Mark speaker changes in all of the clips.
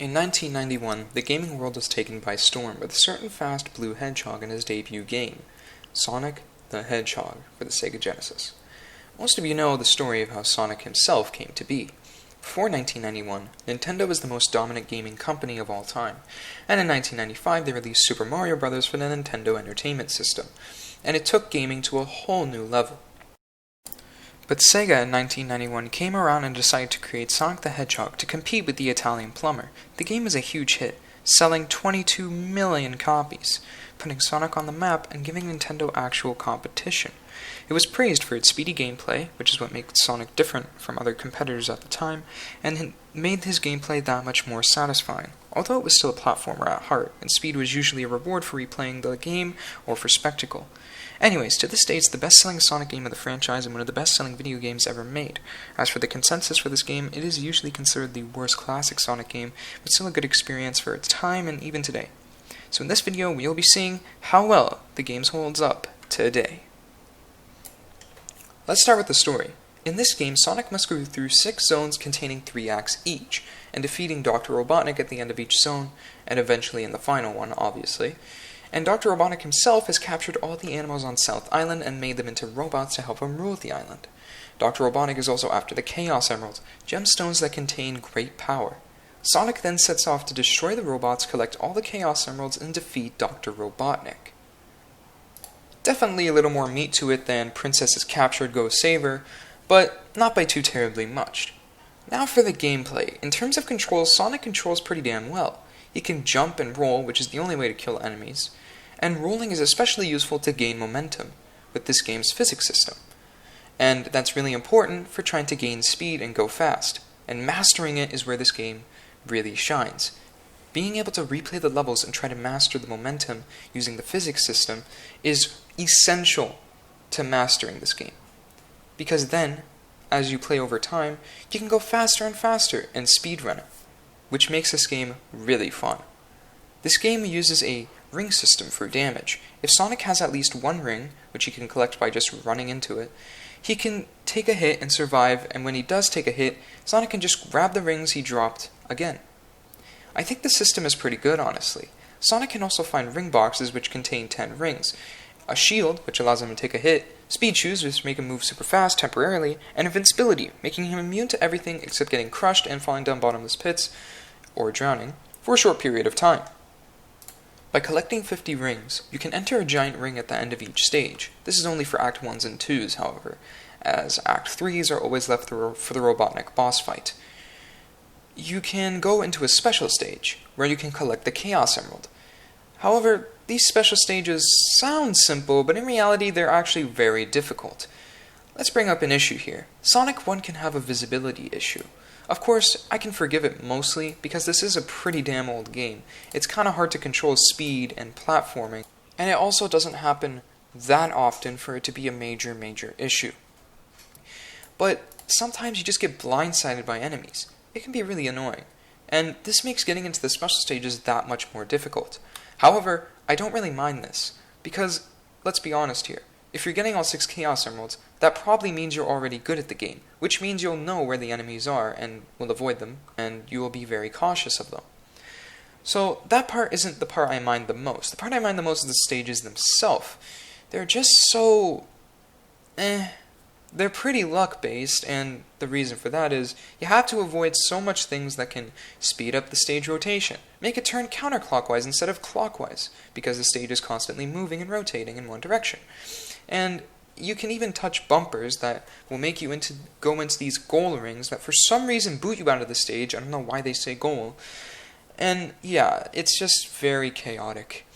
Speaker 1: In 1991, the gaming world was taken by storm with a certain fast blue hedgehog in his debut game, Sonic the Hedgehog, for the Sega Genesis. Most of you know the story of how Sonic himself came to be. Before 1991, Nintendo was the most dominant gaming company of all time, and in 1995 they released Super Mario Bros. For the Nintendo Entertainment System, and it took gaming to a whole new level. But Sega in 1991 came around and decided to create Sonic the Hedgehog to compete with the Italian Plumber. The game was a huge hit, selling 22 million copies, putting Sonic on the map and giving Nintendo actual competition. It was praised for its speedy gameplay, which is what made Sonic different from other competitors at the time, and it made his gameplay that much more satisfying. Although it was still a platformer at heart, and speed was usually a reward for replaying the game or for spectacle. Anyways, to this day it's the best-selling Sonic game of the franchise and one of the best-selling video games ever made. As for the consensus for this game, it is usually considered the worst classic Sonic game, but still a good experience for its time and even today. So in this video, we'll be seeing how well the game holds up today. Let's start with the story. In this game, Sonic must go through 6 zones containing 3 acts each, and defeating Dr. Robotnik at the end of each zone, and eventually in the final one, obviously. And Dr. Robotnik himself has captured all the animals on South Island and made them into robots to help him rule the island. Dr. Robotnik is also after the Chaos Emeralds, gemstones that contain great power. Sonic then sets off to destroy the robots, collect all the Chaos Emeralds, and defeat Dr. Robotnik. Definitely a little more meat to it than Princess is captured, go save her, but not by too terribly much. Now for the gameplay. In terms of controls, Sonic controls pretty damn well. He can jump and roll, which is the only way to kill enemies, and rolling is especially useful to gain momentum with this game's physics system. And that's really important for trying to gain speed and go fast, and mastering it is where this game really shines. Being able to replay the levels and try to master the momentum using the physics system is essential to mastering this game. Because then, as you play over time, you can go faster and faster and speedrun it, which makes this game really fun. This game uses a ring system for damage. If Sonic has at least 1 ring, which he can collect by just running into it, he can take a hit and survive, and when he does take a hit, Sonic can just grab the rings he dropped again. I think the system is pretty good, honestly. Sonic can also find ring boxes which contain 10 rings, a shield, which allows him to take a hit, speed shoes, which make him move super fast temporarily, and invincibility, making him immune to everything except getting crushed and falling down bottomless pits, or drowning, for a short period of time. By collecting 50 rings, you can enter a giant ring at the end of each stage. This is only for Act 1s and 2s, however, as Act 3s are always left for the Robotnik boss fight. You can go into a special stage, where you can collect the Chaos Emerald. However, these special stages sound simple, but in reality they're actually very difficult. Let's bring up an issue here. Sonic 1 can have a visibility issue. Of course, I can forgive it mostly because this is a pretty damn old game. It's kind of hard to control speed and platforming, and it also doesn't happen that often for it to be a major issue. But sometimes you just get blindsided by enemies. It can be really annoying, and this makes getting into the special stages that much more difficult. However, I don't really mind this, because, let's be honest here, if you're getting all 6 Chaos Emeralds, that probably means you're already good at the game, which means you'll know where the enemies are and will avoid them, and you will be very cautious of them. So that part isn't the part I mind the most. The part I mind the most is the stages themselves. They're just so... They're pretty luck-based, and the reason for that is you have to avoid so much things that can speed up the stage rotation, make it turn counterclockwise instead of clockwise, because the stage is constantly moving and rotating in one direction. And you can even touch bumpers that will make you go into these goal rings that for some reason boot you out of the stage. I don't know why they say goal. And yeah, it's just very chaotic.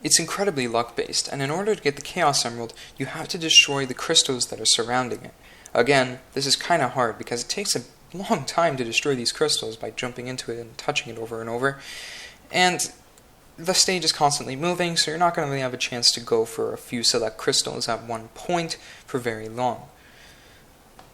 Speaker 1: It's incredibly luck-based, and in order to get the Chaos Emerald, you have to destroy the crystals that are surrounding it. Again, this is kind of hard because it takes a long time to destroy these crystals by jumping into it and touching it over and over. And the stage is constantly moving, so you're not going to really have a chance to go for a few select crystals at one point for very long.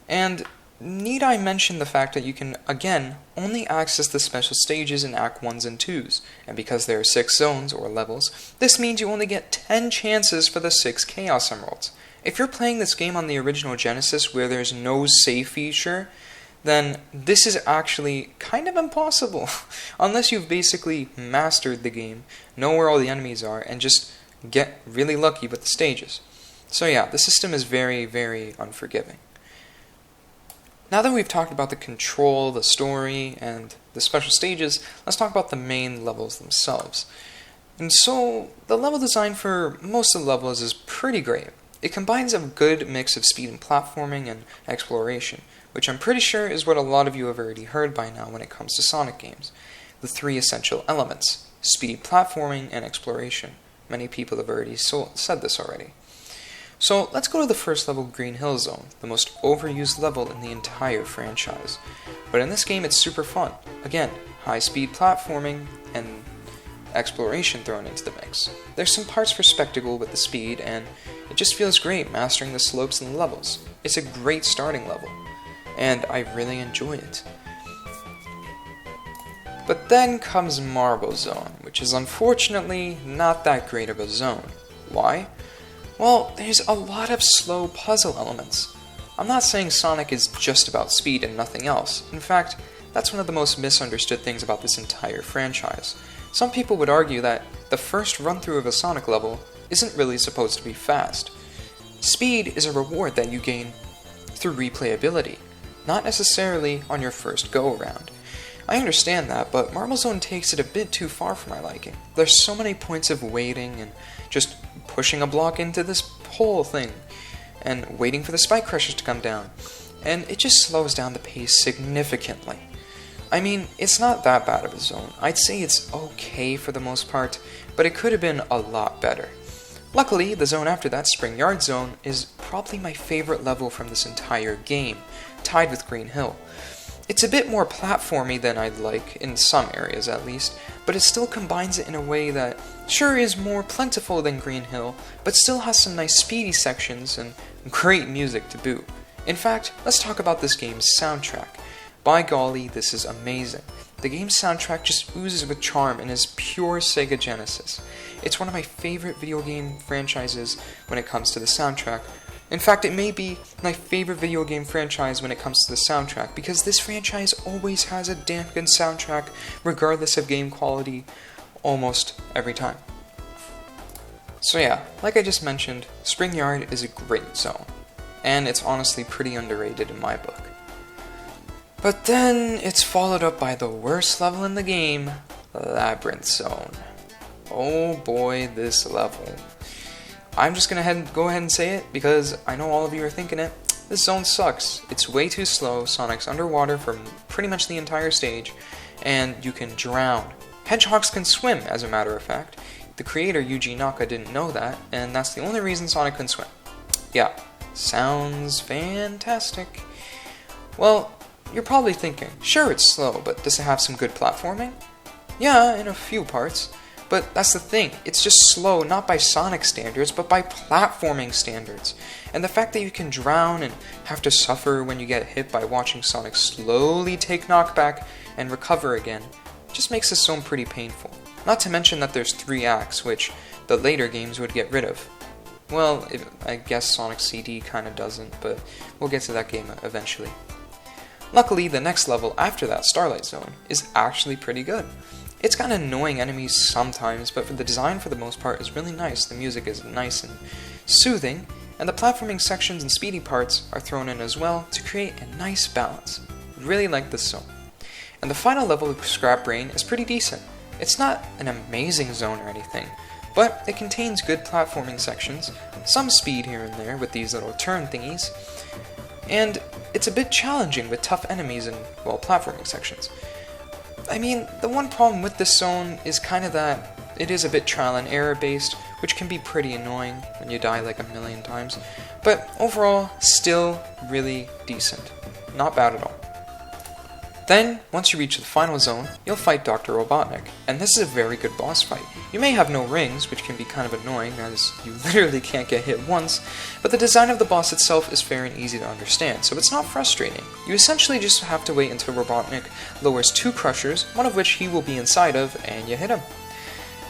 Speaker 1: And need I mention the fact that you can, again, only access the special stages in Act 1s and 2s, and because there are 6 zones, or levels, this means you only get 10 chances for the 6 Chaos Emeralds. If you're playing this game on the original Genesis where there's no save feature, then this is actually kind of impossible. Unless you've basically mastered the game, know where all the enemies are, and just get really lucky with the stages. So yeah, the system is very, very unforgiving. Now that we've talked about the control, the story, and the special stages, let's talk about the main levels themselves. And so, the level design for most of the levels is pretty great. It combines a good mix of speed and platforming and exploration, which I'm pretty sure is what a lot of you have already heard by now when it comes to Sonic games. The three essential elements: speed, platforming, and exploration. Many people have already said this already. So let's go to the first level, Green Hill Zone, the most overused level in the entire franchise. But in this game it's super fun. Again, high speed platforming and exploration thrown into the mix. There's some parts for spectacle with the speed, and it just feels great mastering the slopes and the levels. It's a great starting level, and I really enjoy it. But then comes Marble Zone, which is unfortunately not that great of a zone. Why? Well, there's a lot of slow puzzle elements. I'm not saying Sonic is just about speed and nothing else. In fact, that's one of the most misunderstood things about this entire franchise. Some people would argue that the first run-through of a Sonic level isn't really supposed to be fast. Speed is a reward that you gain through replayability, not necessarily on your first go-around. I understand that, but Marble Zone takes it a bit too far for my liking. There's so many points of waiting and just pushing a block into this hole thing, and waiting for the spike crushers to come down, and it just slows down the pace significantly. I mean, it's not that bad of a zone. I'd say it's okay for the most part, but it could have been a lot better. Luckily, the zone after that, Spring Yard Zone, is probably my favorite level from this entire game, tied with Green Hill. It's a bit more platformy than I'd like, in some areas at least, but it still combines it in a way that sure is more plentiful than Green Hill, but still has some nice speedy sections and great music to boot. In fact, let's talk about this game's soundtrack. By golly, this is amazing. The game's soundtrack just oozes with charm and is pure Sega Genesis. It's one of my favorite video game franchises when it comes to the soundtrack. In fact, it may be my favorite video game franchise when it comes to the soundtrack, because this franchise always has a damn good soundtrack, regardless of game quality, almost every time. So yeah, like I just mentioned, Spring Yard is a great zone, and it's honestly pretty underrated in my book. But then, it's followed up by the worst level in the game, Labyrinth Zone. Oh boy, this level. I'm just gonna go ahead and say it, because I know all of you are thinking it. This zone sucks. It's way too slow, Sonic's underwater for pretty much the entire stage, and you can drown. Hedgehogs can swim, as a matter of fact. The creator, Yuji Naka, didn't know that, and that's the only reason Sonic can swim. Yeah, sounds fantastic. Well, you're probably thinking, sure it's slow, but does it have some good platforming? Yeah, in a few parts. But that's the thing, it's just slow not by Sonic standards, but by platforming standards. And the fact that you can drown and have to suffer when you get hit by watching Sonic slowly take knockback and recover again just makes this zone pretty painful. Not to mention that there's 3 acts, which the later games would get rid of. Well, I guess Sonic CD kinda doesn't, but we'll get to that game eventually. Luckily, the next level after that, Starlight Zone, is actually pretty good. It's got annoying enemies sometimes, but the design for the most part is really nice. The music is nice and soothing, and the platforming sections and speedy parts are thrown in as well to create a nice balance. Really like this zone. And the final level of Scrap Brain is pretty decent. It's not an amazing zone or anything, but it contains good platforming sections, some speed here and there with these little turn thingies, and it's a bit challenging with tough enemies and, well, platforming sections. I mean, the one problem with this zone is kind of that it is a bit trial and error based, which can be pretty annoying when you die like a million times, but overall, still really decent. Not bad at all. Then, once you reach the final zone, you'll fight Dr. Robotnik, and this is a very good boss fight. You may have no rings, which can be kind of annoying, as you literally can't get hit once, but the design of the boss itself is fair and easy to understand, so it's not frustrating. You essentially just have to wait until Robotnik lowers 2 crushers, one of which he will be inside of, and you hit him.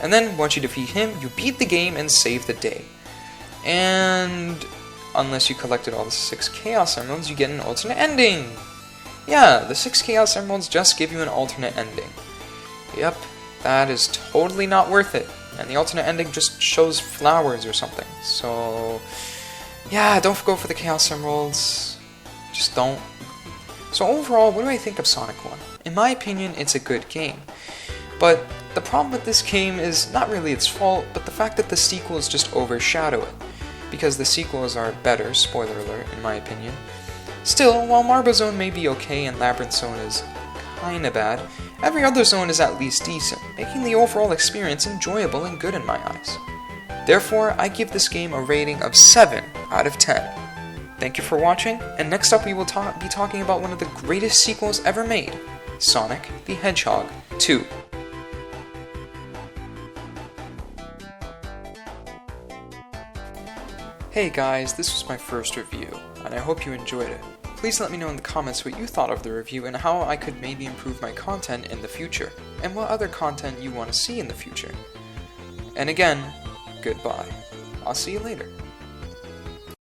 Speaker 1: And then, once you defeat him, you beat the game and save the day. And unless you collected all the 6 Chaos Emeralds, you get an alternate ending! Yeah, the 6 Chaos Emeralds just give you an alternate ending. Yep, that is totally not worth it. And the alternate ending just shows flowers or something. So, yeah, don't go for the Chaos Emeralds. Just don't. So overall, what do I think of Sonic 1? In my opinion, it's a good game. But the problem with this game is not really its fault, but the fact that the sequels just overshadow it. Because the sequels are better, spoiler alert, in my opinion. Still, while Marble Zone may be okay and Labyrinth Zone is kinda bad, every other zone is at least decent, making the overall experience enjoyable and good in my eyes. Therefore, I give this game a rating of 7 out of 10. Thank you for watching, and next up we will be talking about one of the greatest sequels ever made, Sonic the Hedgehog 2. Hey guys, this was my first review, and I hope you enjoyed it. Please let me know in the comments what you thought of the review and how I could maybe improve my content in the future, and what other content you want to see in the future. And again, goodbye. I'll see you later.